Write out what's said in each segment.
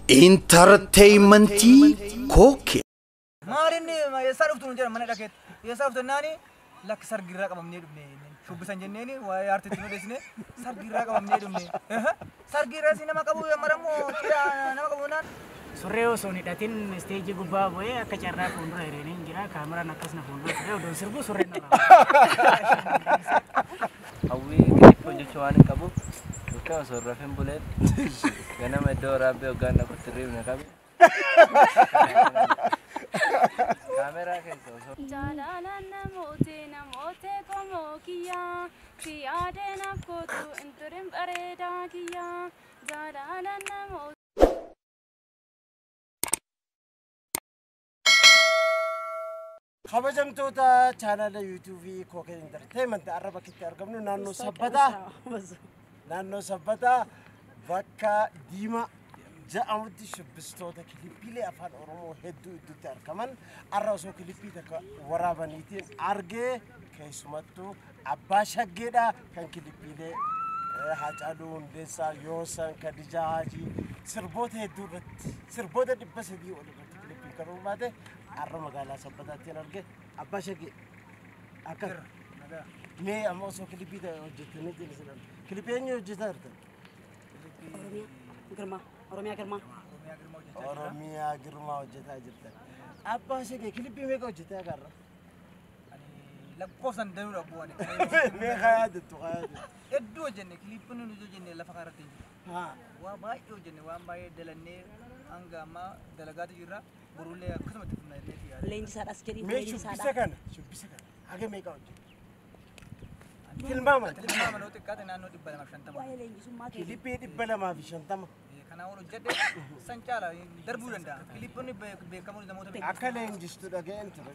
Entertainmentii Koke. Maalinni saruf tun jira mana dhageet. Saruf tannaani lakki sargirraa qabamnee dhufne. Shubbisan jenneeni waa'ee aartiitti nu deessine sargirraa qabamnee dhufne. Sargirraa si nama qabu maramoo cidha nama qabu naan. Surree osoo hidhatin isteejii gubbaa bu'ee akka carraa fuuldura hiriireen jira. Kaameraan akkasuma fuuldura ture odoon sirbu surreen narraa. Hawwii kilippii hojjechuu waan hin qabu. Akka osoo rafeen buleen ganama iddoo waraabbii hoggaan dhaqutti riibne qabe. Kaameraa keessa osoo. Jalalaan namootee qomoo kiyyaa siyaadee naaf kootu inturin bareedaa kiyyaa jalalaan namootee. kabajamtoota chaanala yuutuubii Kookee Entertainment arraba kitti argamnu naannoo sabbataa bakka diima ja'amutti shubbistoota kilippiilee afaan oromoo hedduu iddootti argaman arra osoo kilippii takka waraabaniitiin argee keessumattuu abbaa shaggeedha kan kilippiilee Haacaaluu Hundeessaa Yoosan Kadijaa Haajii sirboota hedduu irratti sirboota 300 ol irratti kilippii kan uummate arra magaalaa sabbataatti arge abbaa shaggee akka mee amma osoo kilippii hojjetanii jiran kilippii eenyu hojjetaa jirtan? Oromiyaa Girmaa hojjetaa jirtan. Abbaa shaggee kilippii meeqa hojjetaa agarra? Lakkoofsan danuu dhabbuwane. Meeqa yaadatu? Hedduu hojjenne kilippii nuti hojjenne lafa kanarratti jiru. Waa baay'ee hojjenne waan baay'ee dalannee hanga ammaa dalagaatu jirra. Borullee akkasumatti funna illee yaada. Leenjisaadhaas jedhii leenjisaadha. Shubbisa kana haga meeqa hojjette? Tilmaama noo xiqqaate naannoo 250. waa'ee leenjisummaa kilippii 250. Kana ol hojjedhe san caala darbuu danda'a. Kilippiin beekamuun namoota beekamu. Akka leenjistu dhaga'een ture.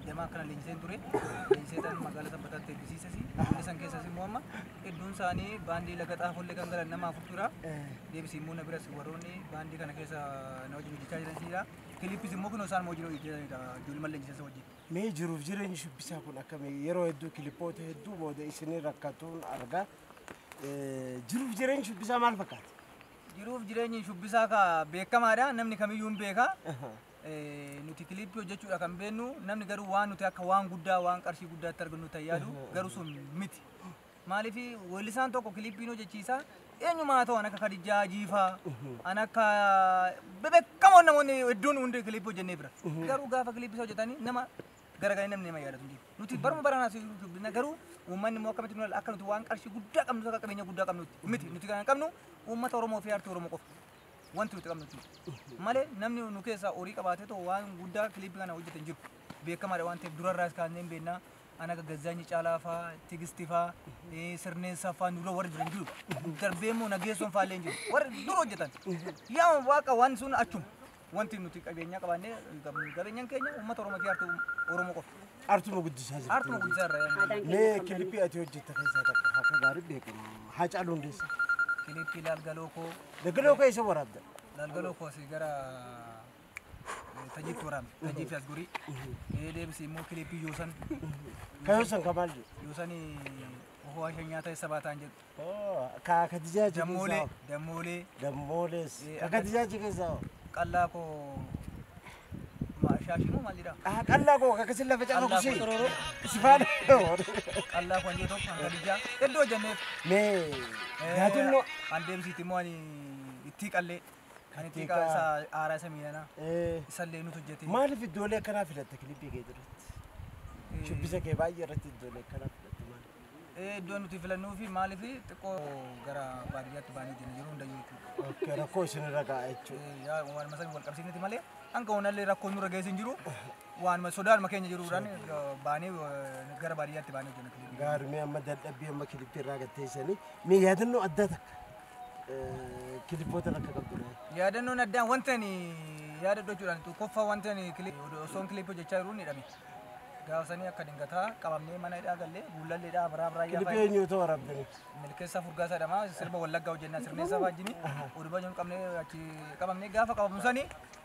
Deemaa kana leenjiseen ture. Leenjiseetaan magaalaa sabbataatti eebbisiisasi. Inni san keessas immoo amma hedduun isaanii baandii laga xaafollee kan galan nama afur tura. Deebisii immoo na biras warroonni baandii kana keessa na wajjin hojjechaa jiranidha. Kilippis immoo kunoo isaan wajjin hojjetanidha. Ijoollee leenjiseessa wajjin. Mee jiruuf jireenyi shubbisaa kun akkamii yeroo hedduu kilippoota hedduu booda isinii rakkatuun argaa. Jiruuf jireenyi shubbisaa maal fakkaata? Jiruuf jireenyi shubbisaa ka beekamaadha. Namni kamiyyuu hin beeka. Nuti kilippii hojjechuudha kan beennu namni garuu waan nuti akka waan guddaa waan qarshii guddaatti argannu tayyadu garuu sun miti. Maaliif weellisaan tokko kilippiin hojjechiisa eenyumaa ta'u an akka Kadijaa Jiifaa an akka beekamoon namoonni hedduun hundi kilippii hojjennee bira. Garuu gaafa kilippii hojjetanii nama garagalee namni nama yaadatu jiru. Nuti baruma baranaas shubbisna garuu uummanni immoo akkamitti nu akka nuti waan qarshii guddaa qabnu akka qabeenya guddaa qabnu miti. Nuti kan qabnu uummata Oromoo fi aartii Oromoo qofa. Wanti nuti qabnu malee namni nu keessa horii qabaatee ta'u waan guddaa kilippii kana hojjetan jiru. Beekamaadha waan ta'eef durarraas kaasnee beekna anaga Gazzaanyi Caalaa fa'aa Tigistii fa'aa Sirneessaa fa'aa nurra warri jiran jiru. Darbee immoo Nageessoon fa'aa illee jiru. Warri dura hojjetan. Yaa waaqa waan sun achuma. Wanti nuti qabeenya qabaannee qabeenyaan keenya uummata Oromoo fi aartii Oromoo qofa. Artuma guddisaa jirti. Artuma guddisaa irra. Mee kilippii ati hojjetta keessaa takka akka gaarii beekamu Haacaaluu Hundeessaa. Kilippii Laalgaloo koo isa waraabda. Laalgaloo koo si gara Tajiitti waraabne. Tajiitti as gurii. Deebisii immoo kilippii Yoosan. Ka Yoosan ka maal jedhu? Yoosanii waa shan nyaata isa baataan jedhu. Ka Kadijaa keessaa. Dammoolees. Ka Kadijaa keessaa. Qallaa koo shaashinu maal jedhaa? Qallaa koo akkasii lafa caalaa kushee. Sifaadha. Qallaa koo jedhu kan Kadijaa hedduu hojjenneef. Mee yaadannoo. An deebisiitti immoo ani itti qallee. Kan itti isaa aaraa isa miidhana. Isallee nuti hojjete. Maaliif iddoolee akkanaa filatte kilippii kee duratti? Shubbisa kee baay'ee irratti iddoolee akkanaa filatte maali? Iddoo nuti filannuu fi maaliif xiqqoo gara baadiyyaatti baanii jiru hundayyuu jechuudha. Rakkoo isinirra ga'a jechuudha. Waan masaa wal qabsiifneti malee hanga onallee rakkoon nurra geessin jiru waan sodaanuma keenya jiruudhaan baanee gara baadiyyaatti baanii hojjenna. Gaarii amma dadhabbii amma kilippii irraa gatteessanii mee yaadannoo addaa takka kilippoota akka qabdu. Yaadannoon addaan wanta yaadadhoo jechuudhaan koffaa wanta osoon kilippii hojjechaa jiru ni dhame. Gaafsanii akka dingataa qabamnee mana hidhaa gallee buulalleedhaa baraabraa yaa kilippii eenyuutu waraabdanii? Milkeessaa Furgaasaa jedhama sirba Wallaggaa hojjennaa Sirneessaa wajjin oduu baay'een qabnee achi qabamnee gaafa qabamu sanii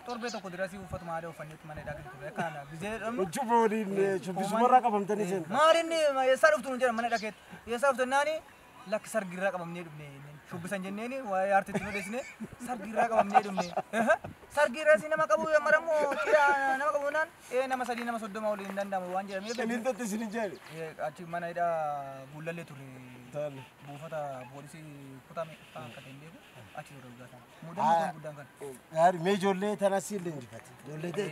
torbee tokko dirasii uffatuma aadaa uffanneetti mana hidhaa galchite kana bizee jedhamu. Ujjuboo waliin shubbisumarraa qabamtanii seenu. Maalinni eessaa dhuftu nu jedhan mana hidhaa keetti eessaa dhuftannaani لك سر جراك أمام نيرو منين شو بس أنجنيني ويارتي تنو دسني سر جراك أمام نيرو منين سر جراك سينما كابو يا مرمو كيا نما كابو نان نما سالي نما سودو ما ولين دان دام وانجر مي شنين تتسنين جاري أتي مانا إذا بولالي توري تالي بوفتا بوليسي كتامي كاتين ديكو أتي روغاتا مودان مودان كان يار مي جولة تناسيل لنجفت جولة ده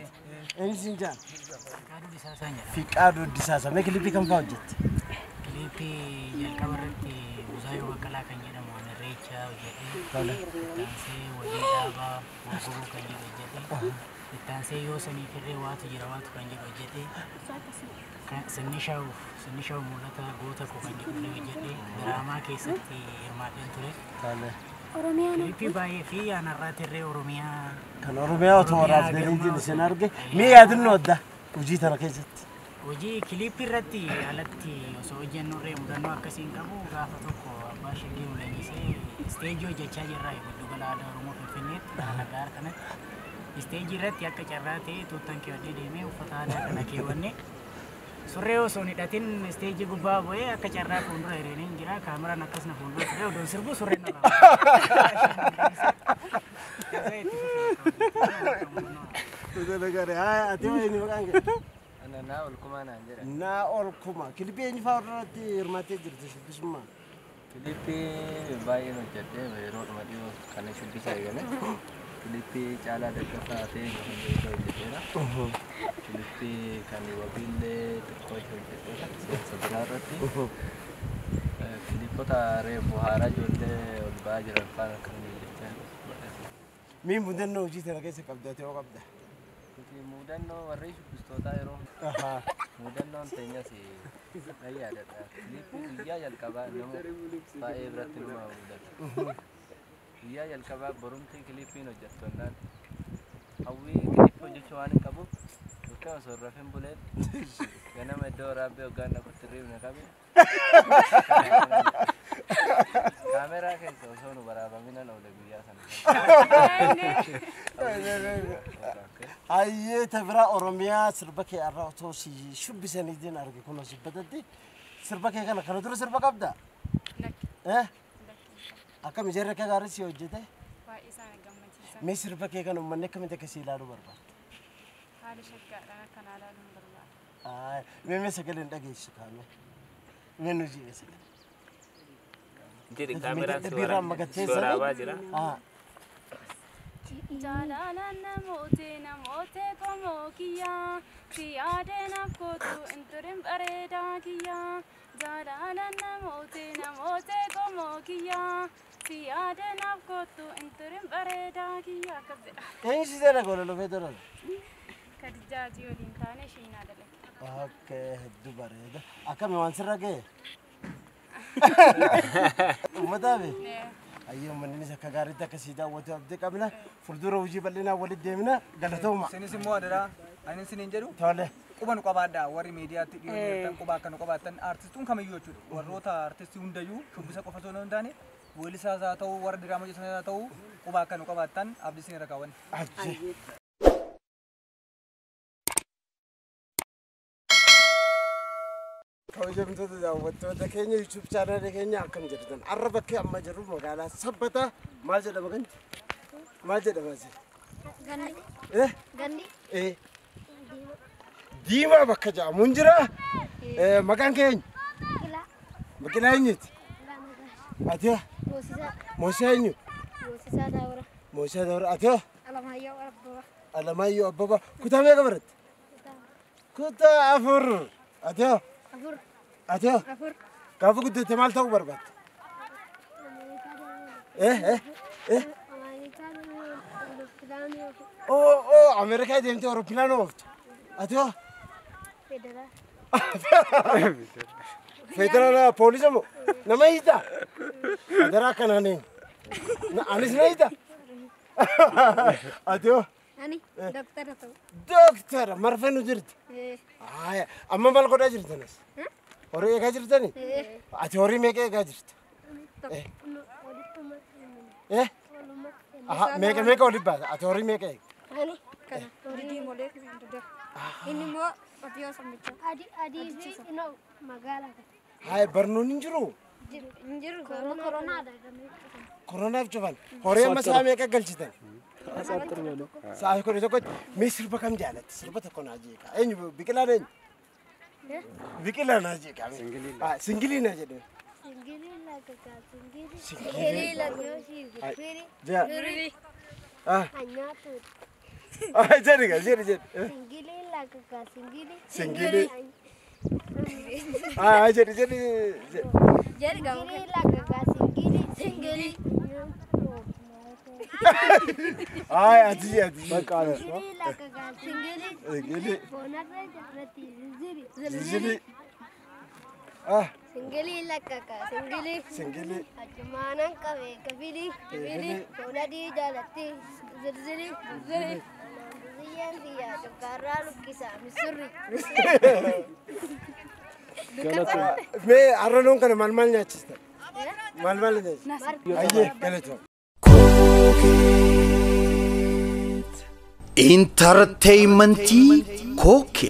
إني سنجان Kadu di sasanya. في كادو دساسة ما كليبي كم فاوجت Kilipi jalqabarratti Buzaayoo Baqqalaa kan jedhamu Ameericha hojjetee ittaansee walii dhaabaa Waggoboo kan jedhu hojjetee ittaansee yoo sanii firree waatu jira waatu kan jedhu hojjetee Sinnishaa'u mul'ata goota koo kan jedhu hojjetee diraamaa keessatti hirmaadheen ture. تالي Kilipi baay'ee fi aanarraa tirree Oromiyaa كان أوروبيا وتوراف دليل جنسين أرجع مية أدنى وده وجيت أنا كيست hojii kilipii irratti alatti osoo hojjennurree mudannoo akkasiin qabu gaafa tokko abbaa shagii mul'isee isteejii hojjechaa jirra giddugala aadaa Oromoo Finfinneetti Nagaar kanatti isteejii irratti akka carraa ta'e tuuttaan keewwadhee deemee uffata aadaa kana keewwanne surree osoo hin hidhatin isteejii gubbaa bu'ee akka carraa fuuldura hireeneen jira kaameraan akkas na fuuldura ture odoon sirbu surreen إذا نقول هاي أتوه إني مكانك أنا ناول كمان عندنا نا أول كوما كليبي إني فاورتي رماتي جرتش بسمع Filippii baay'ee hojjedhee yeroo dhumadhiyoo kana shubbisaa eegale. Filippii caalaa deeggarsaa ta'e hojjedheera. Filippii kan wabiillee xiqqoo hojjedheera. Siyaasa biraa irratti. Filippota reefu haaraa ijoollee ol ba'aa jiran faana kan hojjechaa مين بدنا وجيت أنا كيس قبضة تيو قبضة mudannoo warri shubbistootaa yeroo mudannoon teenyas ayyaadadha. Filippii guyyaa jalqabaa nama baay'ee biratti nama mudata. Guyyaa jalqabaa borumtii Filippiin hojjettonnaan hawwii Filippii hojjechuu waan hin qabuuf bakka osoo rafeen buleen ganama iddoo waraabbii hoggaan na kuttirriibne qabe kaameraa keessa osoo nu waraabaminan oole guyyaa sana. هاي تبرا أوروميا سربك يا توسي شو بسندين أرجع كنا سبتدي سربك يا كنا كنا ترى سربك أبدا أكمل جرك يا غارسي وجدته مي سربك يا كنا منك من تكسيلا رو بربا مي سكلين دقيق شكامي من نجي سكلين jadi kamera suara wajira Jalalan namote komo kiya Kriyade nafkotu inturim bareda kiya Jalalan namote komo kiya Kriyade nafkotu inturim bareda kiya إيه شيء ده نقوله لو بيدرون Kadijati olintane shina dalek أوكي دوباره ده أكمل وانسرك إيه مدابي أيام من الناس كجاريتا كسيدا وتبدأ قبلنا فردورة وجيب لنا ولد ديمنا قالتهم Sini semua adalah ini sini jadi تولى Kuban kubada wari media ti kubakan kubatan artis tun kami yo chudu warota artis undayu shubisa ko faso non dane wali sa za taw war drama jisna taw kubakan kubatan abdi sini rakawan أجي كوجم تدا وتدا كينيا يوتيوب شانل كينيا أكم جردن عربك أما جرب مقالة سبته ما جد ما كنت ما جد ما جد Gandi إيه Gandi إيه ديما بكجا منجرة مكان كين Kila مكان أينيت أتيه Mosisa موسى Daura موسى دور أتيه Alamayo Abba على ما يو بابا كنت هم يقبرت كنت أفر أتيه Afur أتيه Afur كافو كنت تمال تو بربط إيه أو أمريكا دي أنت أوروبيان وقت أتيه فيدرال بوليس مو نما يدا أدرا كنانين أنيس نيدا أتيه Ani dokter atau دكتور مرفن وجرت أما بالقول أجرت الناس أوري أجرت أني أتوري ميك أجرت إيه ميك أولي بعد أتوري ميك Ani kana di mole kita ini mau papio sambil adi ino magala هاي برنون ينجرو Injiru corona ada. Corona cufan. Hore masame ka galchitan. Saya ko itu ko misir bakam jalat. Sirba ta kona aji ka. Enyu bikila den. Bikila na aji ka. Singili na aji. Singili la kaka singili. Singili la yoshi firi. Ja. Firi. Anyatu. Jadi ka, jadi. Singili la kaka singili. Singili. Jadi. Jadi singili la kaka singili. Singili. Aji. Bakal. Singili la kaka singili. Singili. Bona rati ziri. Singili. Singili la kaka singili. Singili. Ajumanan kabe kabili. Kabili. Bona di jalati. Ziri. Ziri. Ziyan tukara lukisa misuri. Me arronon kan malmal nyachista. Malmal ne. Aye, kaleto. Entertainment Koke.